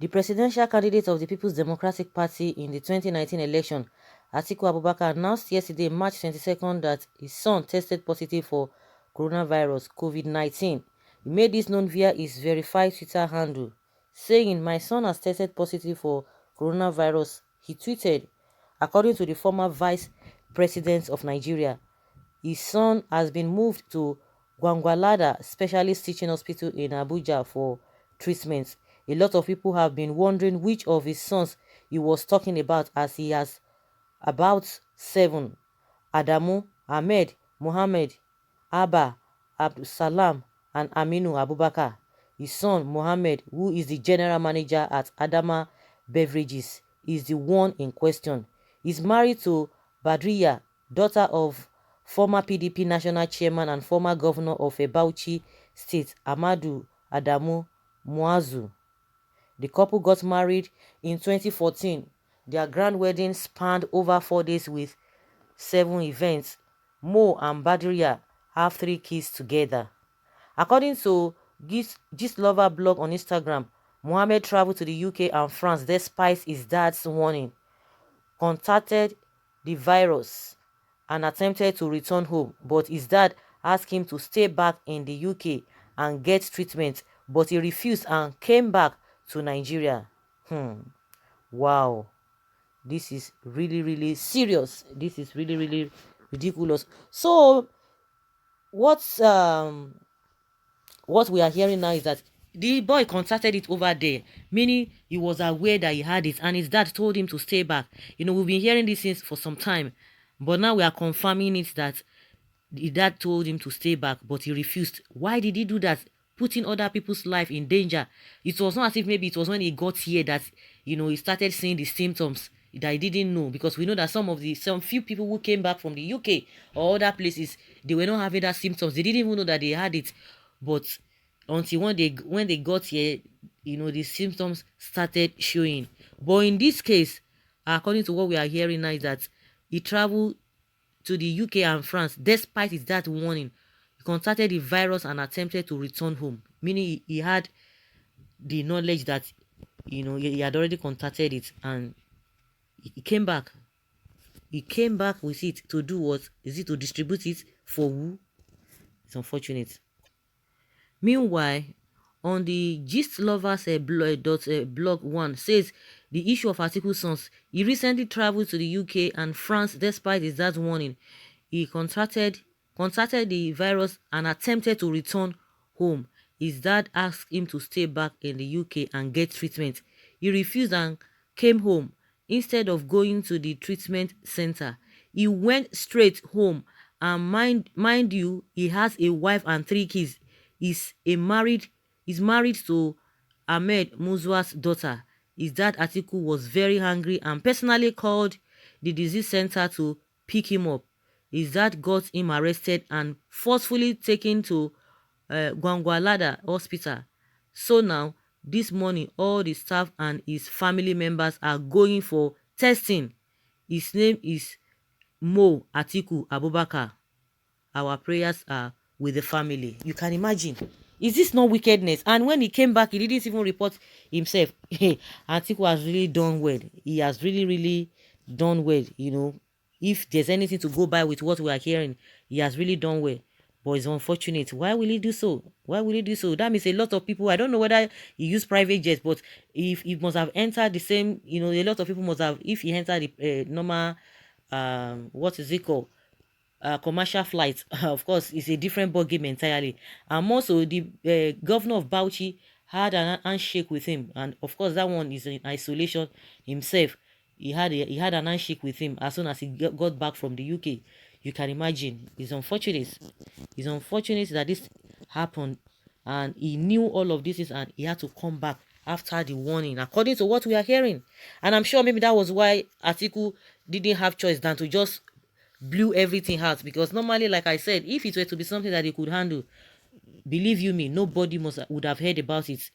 presidential candidate of the People's Democratic Party in the 2019 election, Atiku Abubakar, announced yesterday, March 22nd, that his son tested positive for coronavirus COVID-19. He made this known via his verified Twitter handle, saying, "My son has tested positive for coronavirus," he tweeted. According to the former vice president of Nigeria, his son has been moved to Gwangwalada Specialist Teaching Hospital in Abuja for treatment. A lot of people have been wondering which of his sons he was talking about, as he has about 7: Adamu, Ahmed, Mohammed, Abba, Abdulsalam, and Aminu Abubakar. His son, Mohammed, who is the general manager at Adama Beverages, is the one in question. He's married to Badriya, daughter of former PDP national chairman and former governor of Bauchi State, Amadu Adamu Muazu. The couple got married in 2014. Their grand wedding spanned over 4 days with 7 events. Mo and Badriya have 3 kids together. According to Gist Lover blog on Instagram, Mohammed traveled to the UK and France despite his dad's warning, contacted the virus, and attempted to return home, but his dad asked him to stay back in the UK and get treatment, but he refused and came back to Nigeria. Wow, this is really serious. This is really ridiculous. So what we are hearing now is that the boy contacted it over there, meaning he was aware that he had it, and his dad told him to stay back. We've been hearing these things for some time, but now we are confirming it that the dad told him to stay back, but he refused. Why did he do that? Putting other people's life in danger. It was not as if maybe it was when he got here that he started seeing the symptoms that he didn't know, because we know that some few people who came back from the UK or other places, they were not having that symptoms. They didn't even know that they had it, but until when they got here, the symptoms started showing. But in this case, according to what we are hearing now, is that he traveled to the UK and France despite his dad warning. He contacted the virus and attempted to return home, meaning he had the knowledge that he had already contacted it, and he came back. He came back with it to do what? Is it to distribute it for who? It's unfortunate. Meanwhile, on the Gist Lovers blog 1 says the issue of Atiku'S sons. He recently traveled to the UK and France despite his dad's warning. He contracted the virus and attempted to return home. His dad asked him to stay back in the UK and get treatment. He refused and came home. Instead of going to the treatment center, he went straight home. And mind you, he has a wife and 3 kids. He's married to Ahmed Muzua's daughter. His dad Atiku was very angry and personally called the disease center to pick him up. His dad got him arrested and forcefully taken to Gwangwalada Hospital. So now, this morning, all the staff and his family members are going for testing. His name is Mo Atiku Abubakar. Our prayers are with the family. You can imagine. Is this not wickedness? And when he came back, he didn't even report himself. Atiku has really done well. He has really done well. If there's anything to go by with what we are hearing, he has really done well. But it's unfortunate. Why will he do so? Why will he do so? That means a lot of people, I don't know whether he used private jets, but if he must have entered the same, a lot of people must have, if he entered the normal, what is it called? Commercial flights, of course, it's a different ballgame entirely. And also, the governor of Bauchi had an handshake with him, and of course, that one is in isolation himself. He had an handshake with him as soon as he got back from the UK. You can imagine. It's unfortunate. It's unfortunate that this happened, and he knew all of this, and he had to come back after the warning, according to what we are hearing. And I'm sure maybe that was why Atiku didn't have choice than to just blew everything out, because normally, like I said, if it were to be something that he could handle, believe you me, nobody would have heard about it.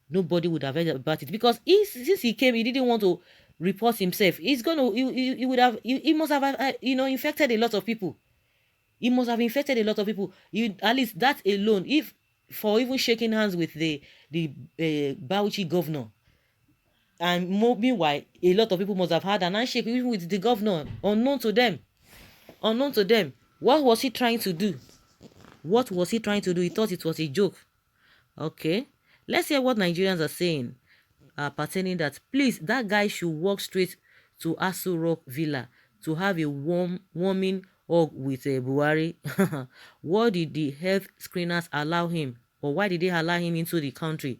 Nobody would have heard about it, because since he came, he didn't want to report himself. He must have infected a lot of people. He must have infected a lot of people. At least that alone, if for even shaking hands with the Bauchi governor, And meanwhile, a lot of people must have had an handshake even with the governor, unknown to them. Unknown to them. What was he trying to do? What was he trying to do? He thought it was a joke. Okay. Let's hear what Nigerians are saying pertaining that. Please, that guy should walk straight to Aso Rock Villa to have a warming hug with Buhari. What did the health screeners allow him? Or why did they allow him into the country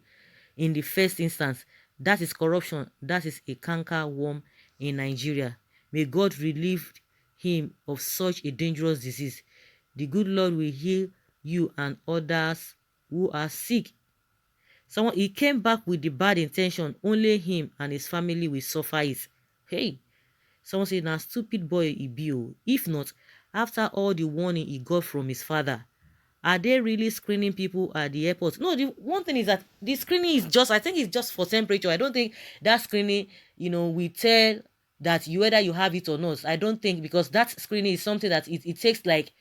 in the first instance? That is corruption. That is a canker worm in Nigeria. May God relieve him of such a dangerous disease. The good Lord will heal you and others who are sick. He came back with the bad intention. Only him and his family will suffer it. Hey, someone said, "Now stupid boy he be o. If not, after all the warning he got from his father, are they really screening people at the airport?" No, the one thing is that the screening is just, I think it's just for temperature. I don't think that screening, we tell that whether you have it or not. I don't think, because that screening is something that it takes, like,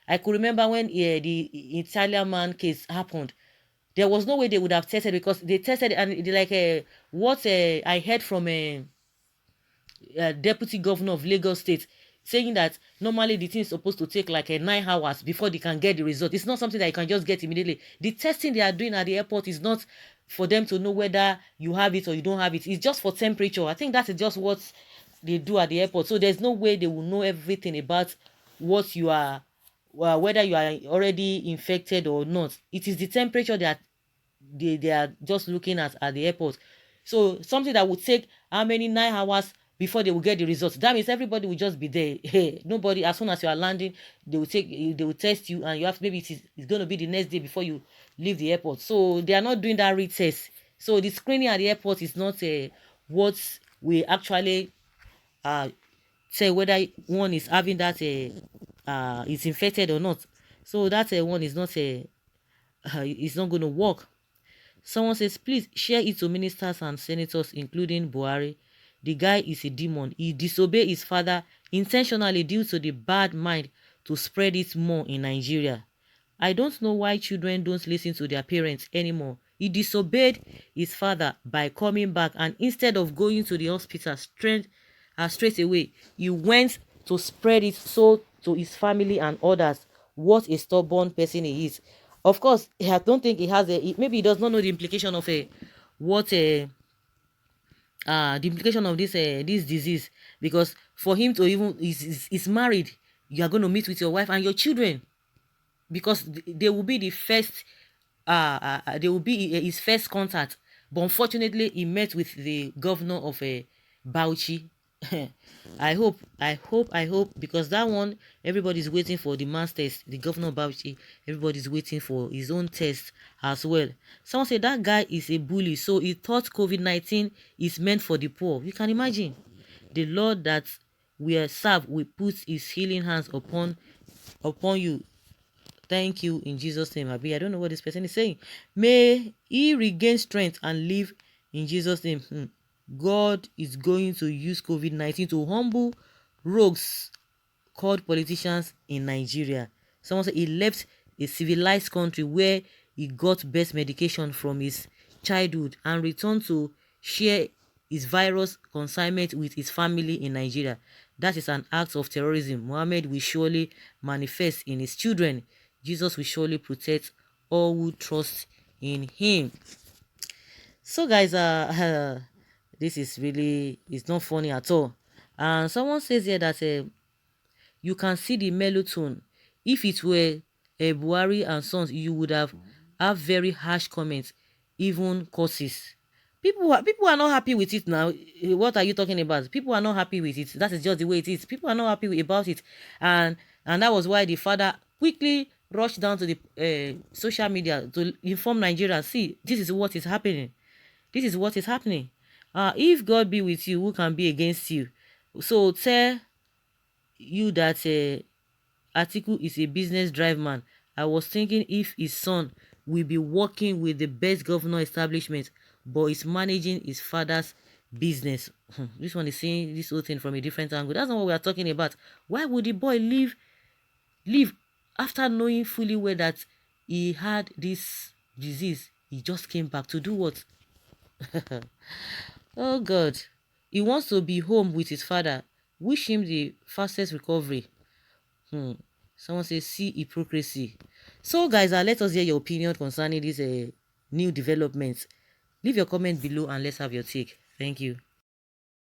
I could remember when the Italian man case happened. There was no way they would have tested, because they tested and like what I heard from a deputy governor of Lagos State, saying that normally the thing is supposed to take like 9 hours before they can get the result. It's not something that you can just get immediately. The testing they are doing at the airport is not for them to know whether you have it or you don't have it. It's just for temperature. I think that is just what they do at the airport. So there's no way they will know everything about what you are, whether you are already infected or not. It is the temperature that they are just looking at the airport. So something that would take how many 9 hours before they will get the results. That means everybody will just be there. Hey, nobody, as soon as you are landing, they will test you, and you have, maybe it's going to be the next day before you leave the airport. So they are not doing that retest. So the screening at the airport is not what we actually say whether one is having that is infected or not. So that one is not it's not going to work. Someone says, please share it to ministers and senators, including Buhari. The guy is a demon. He disobeyed his father intentionally due to the bad mind to spread it more in Nigeria. I don't know why children don't listen to their parents anymore. He disobeyed his father by coming back, and instead of going to the hospital straight away, he went to spread it so to his family and others. What a stubborn person he is. Of course, I don't think he has maybe he does not know the implication of the implication of this disease, because for him to even is married, you are going to meet with your wife and your children, because they will be the first they will be his first contact. But unfortunately, he met with the governor of Bauchi. I hope, because that one, everybody's waiting for the man's test. The governor of Bauchi, everybody's waiting for his own test as well. Someone said that guy is a bully, so he thought COVID-19 is meant for the poor. You can imagine. The Lord that we are served will put his healing hands upon you. Thank you in Jesus' name. I don't know what this person is saying. May he regain strength and live in Jesus' name. God is going to use COVID-19 to humble rogues called politicians in Nigeria. Someone said he left a civilized country where he got best medication from his childhood and returned to share his virus consignment with his family in Nigeria. That is an act of terrorism. Muhammad will surely manifest in his children. Jesus will surely protect all who trust in him. So guys, this is really, it's not funny at all. And someone says here that you can see the mellow tone. If it were Buhari and Sons, you would have very harsh comments, even curses. People are not happy with it now. What are you talking about? People are not happy with it. That is just the way it is. People are not happy about it. And that was why the father quickly rushed down to the social media to inform Nigerians, see, this is what is happening. This is what is happening. If God be with you, who can be against you? So tell you that Atiku is a business drive man. I was thinking if his son will be working with the best governor establishment, but is managing his father's business. This one is seeing this whole thing from a different angle. That's not what we are talking about. Why would the boy leave after knowing fully well that he had this disease? He just came back to do what? Oh God, he wants to be home with his father. Wish him the fastest recovery. Someone says, see hypocrisy. So guys, let us hear your opinion concerning this new developments. Leave your comment below and let's have your take. Thank you.